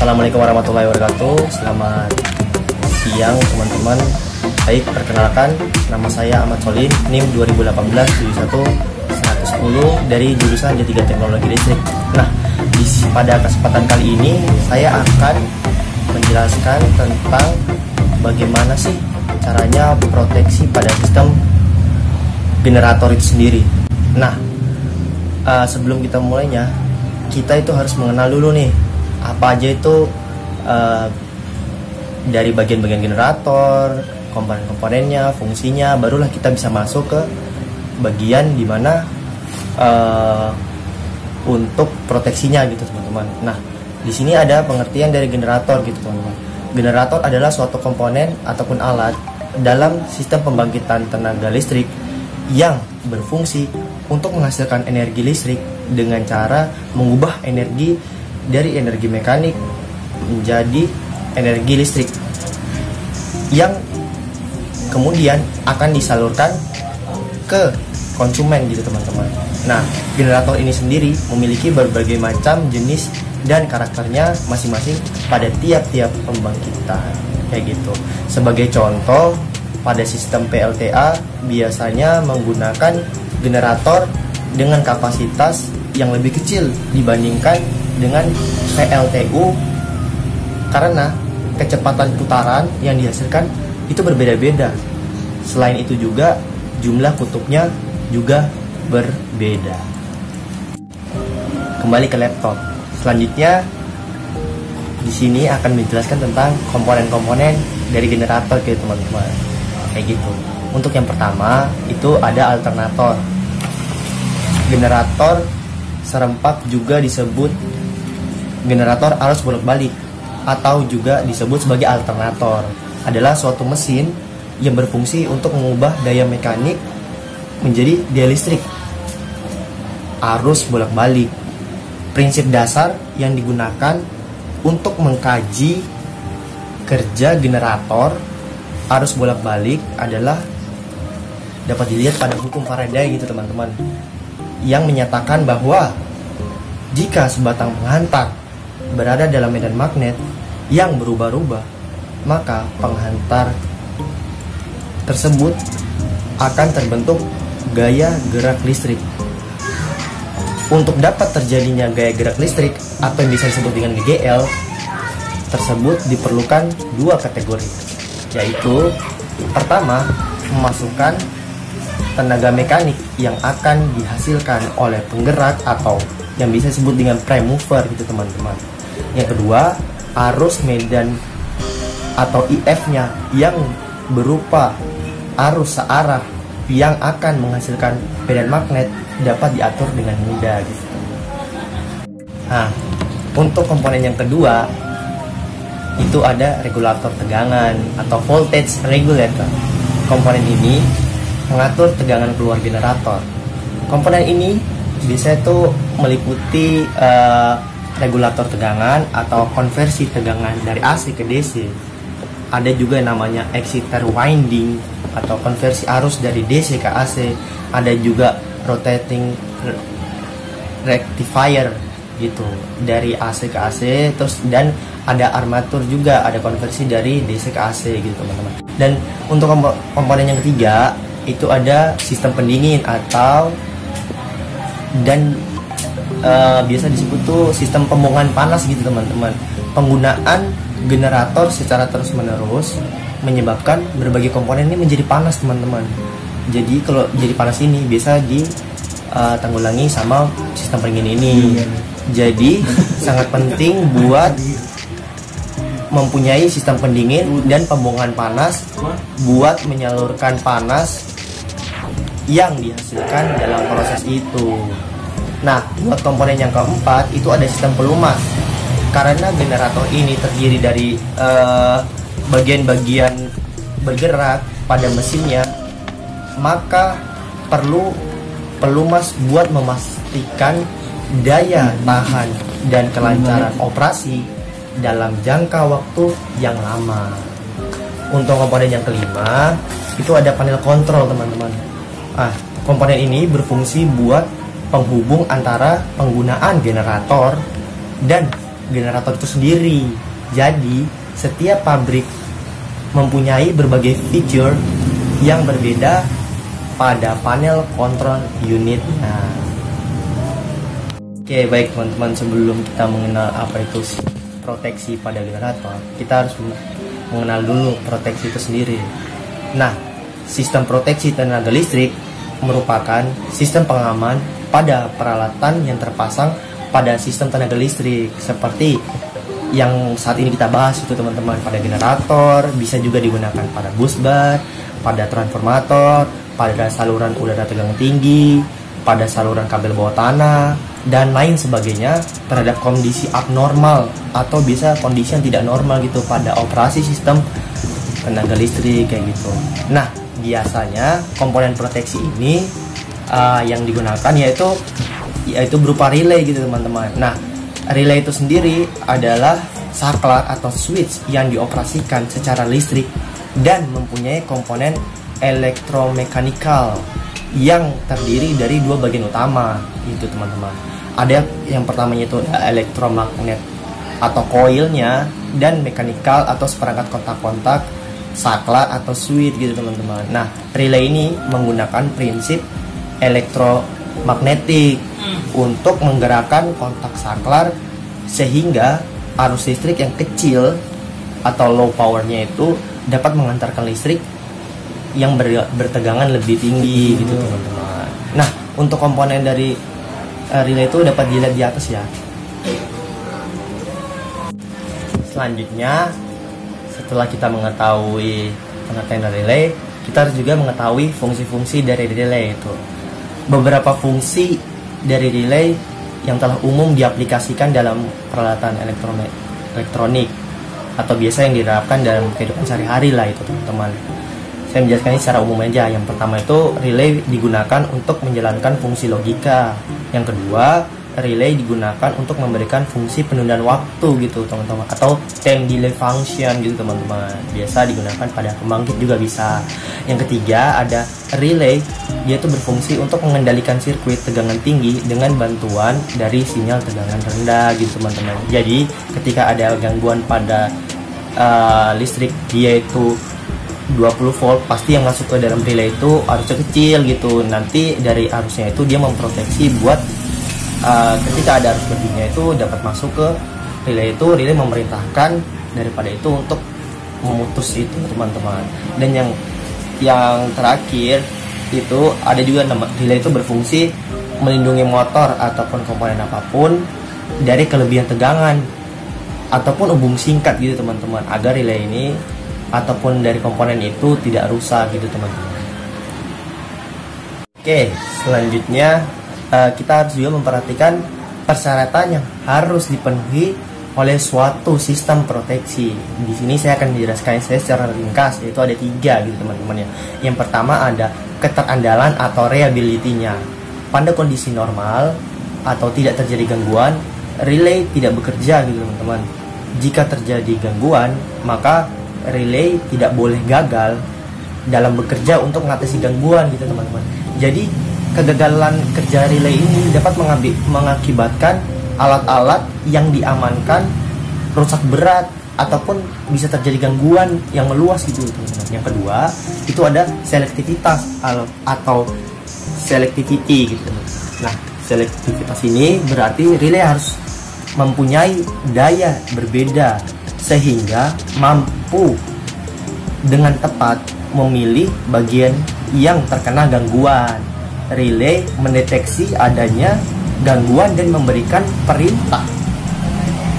Assalamualaikum warahmatullahi wabarakatuh. Selamat siang teman-teman. Baik, perkenalkan, nama saya Ahmad Solin, NIM 2018-71-110 dari jurusan D3 Teknologi Listrik. Nah, pada kesempatan kali ini saya akan menjelaskan tentang bagaimana sih caranya proteksi pada sistem generator itu sendiri. Nah, sebelum kita mulainya, kita itu harus mengenal dulu nih apa aja itu dari bagian-bagian generator, komponen-komponennya, fungsinya, barulah kita bisa masuk ke bagian dimana untuk proteksinya gitu teman-teman. Nah, di sini ada pengertian dari generator gitu teman-teman. Generator adalah suatu komponen ataupun alat dalam sistem pembangkitan tenaga listrik yang berfungsi untuk menghasilkan energi listrik dengan cara mengubah energi dari energi mekanik menjadi energi listrik yang kemudian akan disalurkan ke konsumen gitu teman-teman. Nah, generator ini sendiri memiliki berbagai macam jenis dan karakternya masing-masing pada tiap-tiap pembangkitan kayak gitu. Sebagai contoh, pada sistem PLTA biasanya menggunakan generator dengan kapasitas yang lebih kecil dibandingkan dengan PLTU karena kecepatan putaran yang dihasilkan itu berbeda-beda. Selain itu juga jumlah kutubnya juga berbeda. Kembali ke laptop. Selanjutnya di sini akan menjelaskan tentang komponen-komponen dari generator gitu teman-teman. Kayak gitu. Untuk yang pertama itu ada alternator. Generator serempak juga disebut generator arus bolak-balik atau juga disebut sebagai alternator. Adalah suatu mesin yang berfungsi untuk mengubah daya mekanik menjadi daya listrik. Arus bolak-balik. Prinsip dasar yang digunakan untuk mengkaji kerja generator arus bolak-balik adalah dapat dilihat pada hukum Faraday gitu teman-teman, yang menyatakan bahwa jika sebatang penghantar berada dalam medan magnet yang berubah-ubah, maka penghantar tersebut akan terbentuk gaya gerak listrik. Untuk dapat terjadinya gaya gerak listrik atau yang bisa disebut dengan GGL tersebut diperlukan dua kategori, yaitu pertama, memasukkan tenaga mekanik yang akan dihasilkan oleh penggerak atau yang bisa disebut dengan prime mover gitu teman-teman. Yang kedua, arus medan atau IF-nya yang berupa arus searah yang akan menghasilkan medan magnet dapat diatur dengan mudah gitu. Nah, untuk komponen yang kedua itu ada regulator tegangan atau voltage regulator. Komponen ini mengatur tegangan keluar generator. Komponen ini bisa itu meliputi regulator tegangan atau konversi tegangan dari AC ke DC. Ada juga yang namanya exciter winding atau konversi arus dari DC ke AC. Ada juga rotating rectifier gitu dari AC ke AC, terus dan ada armatur juga, ada konversi dari DC ke AC gitu teman-teman. Dan untuk komponen yang ketiga itu ada sistem pendingin atau dan biasa disebut tuh sistem pembuangan panas gitu teman-teman. Penggunaan generator secara terus-menerus menyebabkan berbagai komponen ini menjadi panas teman-teman. Jadi kalau jadi panas ini biasa ditanggulangi sama sistem pendingin ini. Jadi sangat penting buat mempunyai sistem pendingin dan pembuangan panas buat menyalurkan panas yang dihasilkan dalam proses itu. Nah, buat komponen yang keempat itu ada sistem pelumas. Karena generator ini terdiri dari bagian-bagian bergerak pada mesinnya, maka perlu pelumas buat memastikan daya tahan dan kelancaran operasi dalam jangka waktu yang lama. Untuk komponen yang kelima itu ada panel kontrol teman-teman. Komponen ini berfungsi buat penghubung antara penggunaan generator dan generator itu sendiri. Jadi setiap pabrik mempunyai berbagai fitur yang berbeda pada panel kontrol unitnya. Oke, baik teman-teman, sebelum kita mengenal apa itu proteksi pada generator, kita harus mengenal dulu proteksi itu sendiri. Nah, sistem proteksi tenaga listrik merupakan sistem pengaman pada peralatan yang terpasang pada sistem tenaga listrik, seperti yang saat ini kita bahas itu teman-teman, pada generator, bisa juga digunakan pada busbar, pada transformator, pada saluran udara tegangan tinggi, pada saluran kabel bawah tanah, dan lain sebagainya terhadap kondisi abnormal atau bisa kondisi yang tidak normal gitu pada operasi sistem tenaga listrik kayak gitu. Nah, biasanya komponen proteksi ini yang digunakan yaitu berupa relay gitu teman-teman. Nah, relay itu sendiri adalah saklar atau switch yang dioperasikan secara listrik dan mempunyai komponen elektromekanikal yang terdiri dari dua bagian utama itu teman-teman. Ada yang pertamanya itu elektromagnet atau koilnya, dan mekanikal atau seperangkat kontak-kontak saklar atau switch gitu teman-teman. Nah, relay ini menggunakan prinsip elektromagnetik untuk menggerakkan kontak saklar sehingga arus listrik yang kecil atau low powernya itu dapat mengantarkan listrik yang bertegangan lebih tinggi gitu teman-teman. Nah, untuk komponen dari relay itu dapat dilihat di atas ya. Selanjutnya, setelah kita mengetahui pengertian relay, kita harus juga mengetahui fungsi-fungsi dari relay itu. Beberapa fungsi dari relay yang telah umum diaplikasikan dalam peralatan elektronik atau biasa yang diterapkan dalam kehidupan sehari-hari lah itu teman-teman. Saya menjelaskannya secara umum aja. Yang pertama itu relay digunakan untuk menjalankan fungsi logika. Yang kedua, relay digunakan untuk memberikan fungsi penundaan waktu gitu teman-teman, atau time delay function gitu teman-teman. Biasa digunakan pada pembangkit juga bisa. Yang ketiga ada relay, yaitu berfungsi untuk mengendalikan sirkuit tegangan tinggi dengan bantuan dari sinyal tegangan rendah gitu teman-teman. Jadi ketika ada gangguan pada listrik, dia itu 20 volt, pasti yang masuk ke dalam relay itu arusnya kecil gitu. Nanti dari arusnya itu dia memproteksi buat ketika ada arus lebihnya itu dapat masuk ke relay itu. Relay memerintahkan daripada itu untuk memutus itu teman-teman. Dan yang terakhir itu ada juga relay itu berfungsi melindungi motor ataupun komponen apapun dari kelebihan tegangan ataupun hubung singkat gitu teman-teman, agar relay ini ataupun dari komponen itu tidak rusak gitu teman-teman. Oke, selanjutnya kita harus juga memperhatikan persyaratan yang harus dipenuhi oleh suatu sistem proteksi. Di sini saya akan menjelaskan secara ringkas, yaitu ada 3 gitu teman-teman ya. Yang pertama ada keterandalan atau reliability-nya. Pada kondisi normal atau tidak terjadi gangguan, relay tidak bekerja gitu teman-teman. Jika terjadi gangguan, maka relay tidak boleh gagal dalam bekerja untuk mengatasi gangguan gitu teman-teman. Jadi kegagalan kerja relay ini dapat mengakibatkan alat-alat yang diamankan rusak berat ataupun bisa terjadi gangguan yang meluas gitu teman-teman. Yang kedua itu ada selektivitas atau selectivity gitu. Nah, selektivitas ini berarti relay harus mempunyai daya berbeda sehingga mampu dengan tepat memilih bagian yang terkena gangguan. Relay mendeteksi adanya gangguan dan memberikan perintah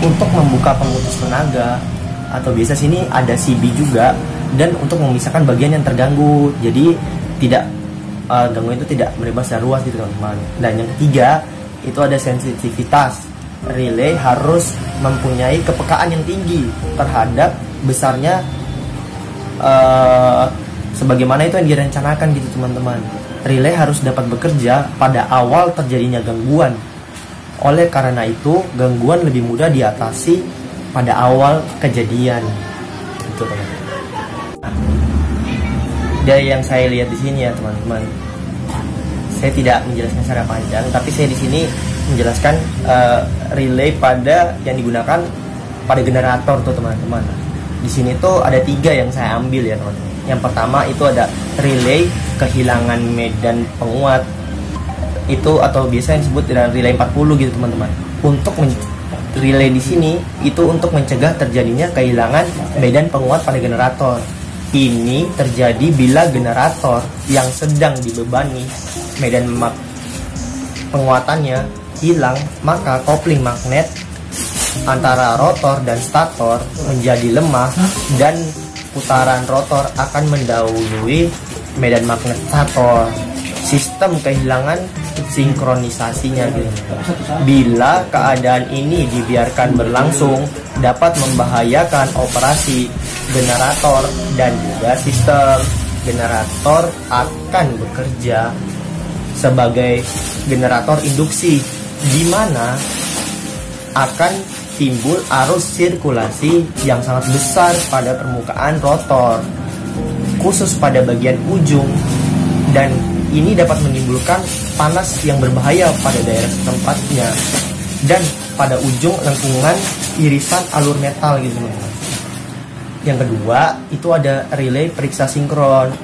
untuk membuka pemutus tenaga, atau biasa sini ada CB juga, dan untuk memisahkan bagian yang terganggu. Jadi tidak gangguan itu tidak menyebar secara luas gitu teman-teman. Dan yang ketiga itu ada sensitivitas. Relay harus mempunyai kepekaan yang tinggi terhadap besarnya sebagaimana itu yang direncanakan gitu teman-teman. Relay harus dapat bekerja pada awal terjadinya gangguan. Oleh karena itu, gangguan lebih mudah diatasi pada awal kejadian. Gitu teman-teman. Dari yang saya lihat di sini ya teman-teman, saya tidak menjelaskan secara panjang, tapi saya di sini menjelaskan relay pada yang digunakan pada generator tuh teman-teman. Di sini tuh ada 3 yang saya ambil ya teman-teman. Yang pertama itu ada relay kehilangan medan penguat itu, atau biasanya disebut dengan relay 40 gitu teman-teman. Untuk relay di sini itu untuk mencegah terjadinya kehilangan medan penguat pada generator. Ini terjadi bila generator yang sedang dibebani medan penguatannya hilang, maka kopling magnet antara rotor dan stator menjadi lemah dan putaran rotor akan mendahului medan magnet stator. Sistem kehilangan sinkronisasinya gitu. Bila keadaan ini dibiarkan berlangsung, dapat membahayakan operasi generator dan juga sistem. Generator akan bekerja sebagai generator induksi, di mana akan timbul arus sirkulasi yang sangat besar pada permukaan rotor, khusus pada bagian ujung, dan ini dapat menimbulkan panas yang berbahaya pada daerah tempatnya dan pada ujung lengkungan irisan alur metal gitu teman-teman. Yang kedua itu ada relay periksa sinkron,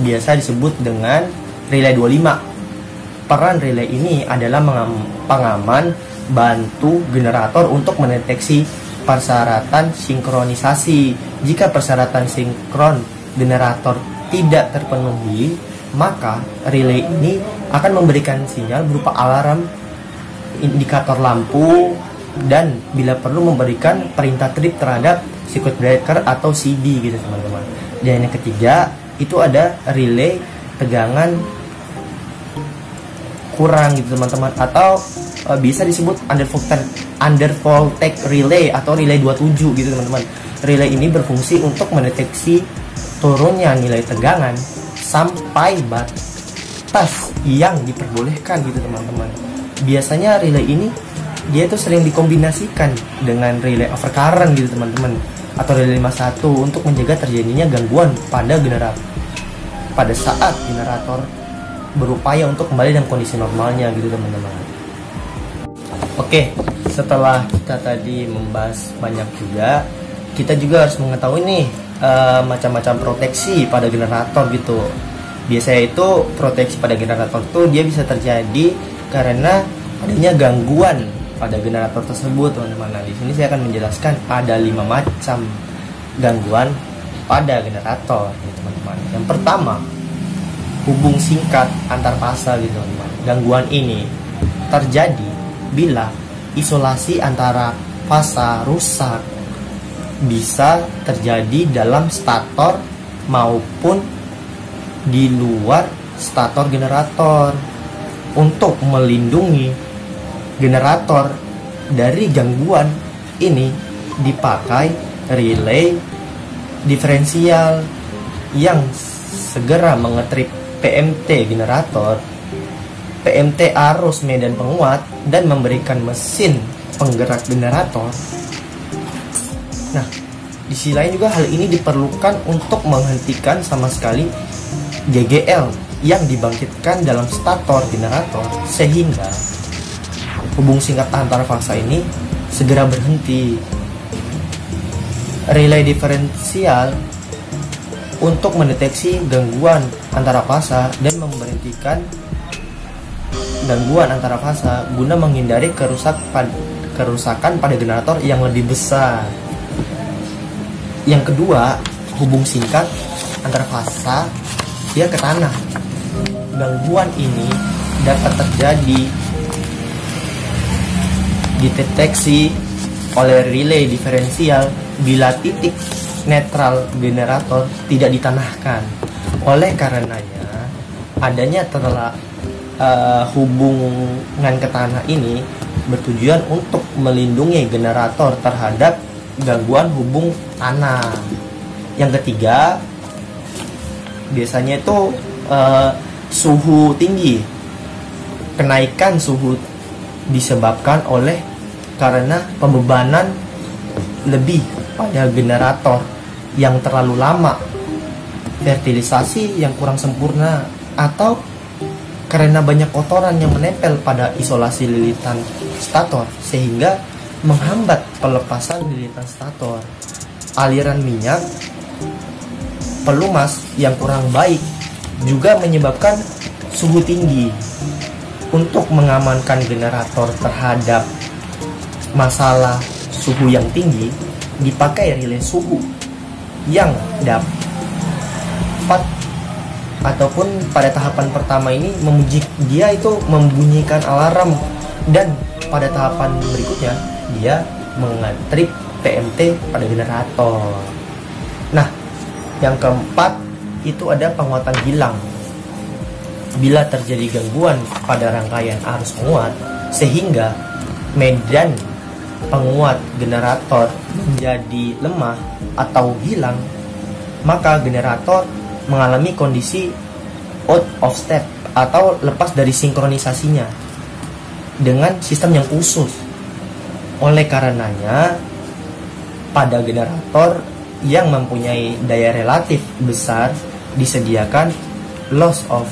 biasa disebut dengan relay 25. Peran relay ini adalah pengaman bantu generator untuk mendeteksi persyaratan sinkronisasi. Jika persyaratan sinkron generator tidak terpenuhi, maka relay ini akan memberikan sinyal berupa alarm, indikator lampu, dan bila perlu memberikan perintah trip terhadap circuit breaker atau CD gitu teman-teman. Dan yang ketiga itu ada relay tegangan kurang gitu teman-teman, atau bisa disebut under voltage relay atau relay 27 gitu teman-teman. Relay ini berfungsi untuk mendeteksi turunnya nilai tegangan sampai batas yang diperbolehkan gitu teman-teman. Biasanya relay ini dia tuh sering dikombinasikan dengan relay overcurrent gitu teman-teman, atau relay 51 untuk mencegah terjadinya gangguan pada generator pada saat generator berupaya untuk kembali dalam kondisi normalnya gitu teman-teman. Oke, setelah kita tadi membahas banyak juga, kita juga harus mengetahui nih macam-macam proteksi pada generator gitu. Biasanya itu proteksi pada generator tuh dia bisa terjadi karena adanya gangguan pada generator tersebut teman-teman. Nah, di sini saya akan menjelaskan ada 5 macam gangguan pada generator teman-teman. Yang pertama, hubung singkat antar fasa gitu teman-teman. Gangguan ini terjadi bila isolasi antara fasa rusak, bisa terjadi dalam stator maupun di luar stator generator. Untuk melindungi generator dari gangguan ini dipakai relay diferensial yang segera mengetrip PMT generator, PMT arus medan penguat, dan memberikan mesin penggerak generator. Nah, di sisi lain juga hal ini diperlukan untuk menghentikan sama sekali GGL yang dibangkitkan dalam stator generator, sehingga hubung singkat antara fasa ini segera berhenti. Relay diferensial untuk mendeteksi gangguan antara fasa dan memberhentikan gangguan antara fasa guna menghindari kerusakan pada generator yang lebih besar. Yang kedua, hubung singkat antara fasa dia ke tanah. Gangguan ini dapat terjadi dideteksi oleh relay diferensial bila titik netral generator tidak ditanahkan. Oleh karenanya, adanya hubungan ke tanah ini bertujuan untuk melindungi generator terhadap gangguan hubung tanah. Yang ketiga, biasanya itu suhu tinggi. Kenaikan suhu disebabkan oleh karena pembebanan lebih pada generator yang terlalu lama, fertilisasi yang kurang sempurna, atau karena banyak kotoran yang menempel pada isolasi lilitan stator sehingga menghambat pelepasan lilitan stator. Aliran minyak pelumas yang kurang baik juga menyebabkan suhu tinggi. Untuk mengamankan generator terhadap masalah suhu yang tinggi, dipakai relay suhu yang dapat ataupun pada tahapan pertama ini dia itu membunyikan alarm, dan pada tahapan berikutnya dia mengetrip PMT pada generator. Nah, yang keempat itu ada penguatan hilang. Bila terjadi gangguan pada rangkaian arus penguat sehingga medan penguat generator menjadi lemah atau hilang, maka generator mengalami kondisi out of step atau lepas dari sinkronisasinya dengan sistem yang khusus. Oleh karenanya, pada generator yang mempunyai daya relatif besar disediakan loss of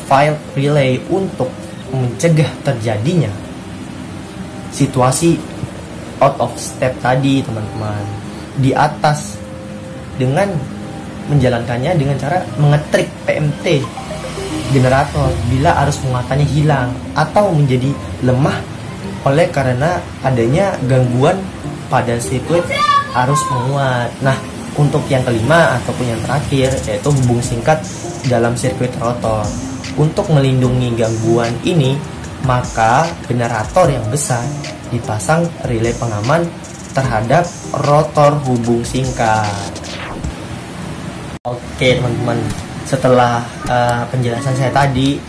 field relay untuk mencegah terjadinya situasi out of step tadi, teman-teman. Di atas, dengan menjalankannya dengan cara mengetrik PMT generator bila arus penguatannya hilang atau menjadi lemah oleh karena adanya gangguan pada sirkuit arus penguat. Nah, untuk yang kelima ataupun yang terakhir yaitu hubung singkat dalam sirkuit rotor. Untuk melindungi gangguan ini, maka generator yang besar dipasang relay pengaman terhadap rotor hubung singkat. Oke teman-teman, setelah penjelasan saya tadi,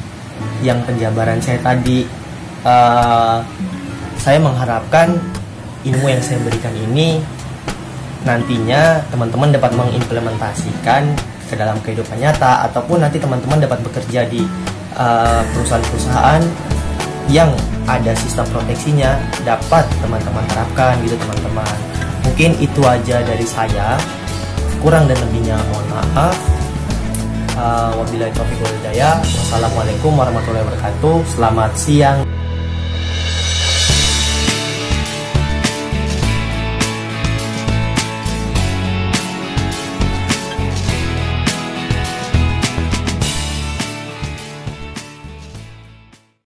yang penjabaran saya tadi, saya mengharapkan ilmu yang saya berikan ini nantinya teman-teman dapat mengimplementasikan ke dalam kehidupan nyata, ataupun nanti teman-teman dapat bekerja di perusahaan-perusahaan yang ada sistem proteksinya, dapat teman-teman terapkan gitu teman-teman. Mungkin itu aja dari saya, kurang dan lebihnya mohon maaf. Wabillahi taufiq wal hidayah. Wassalamualaikum warahmatullahi wabarakatuh. Selamat siang.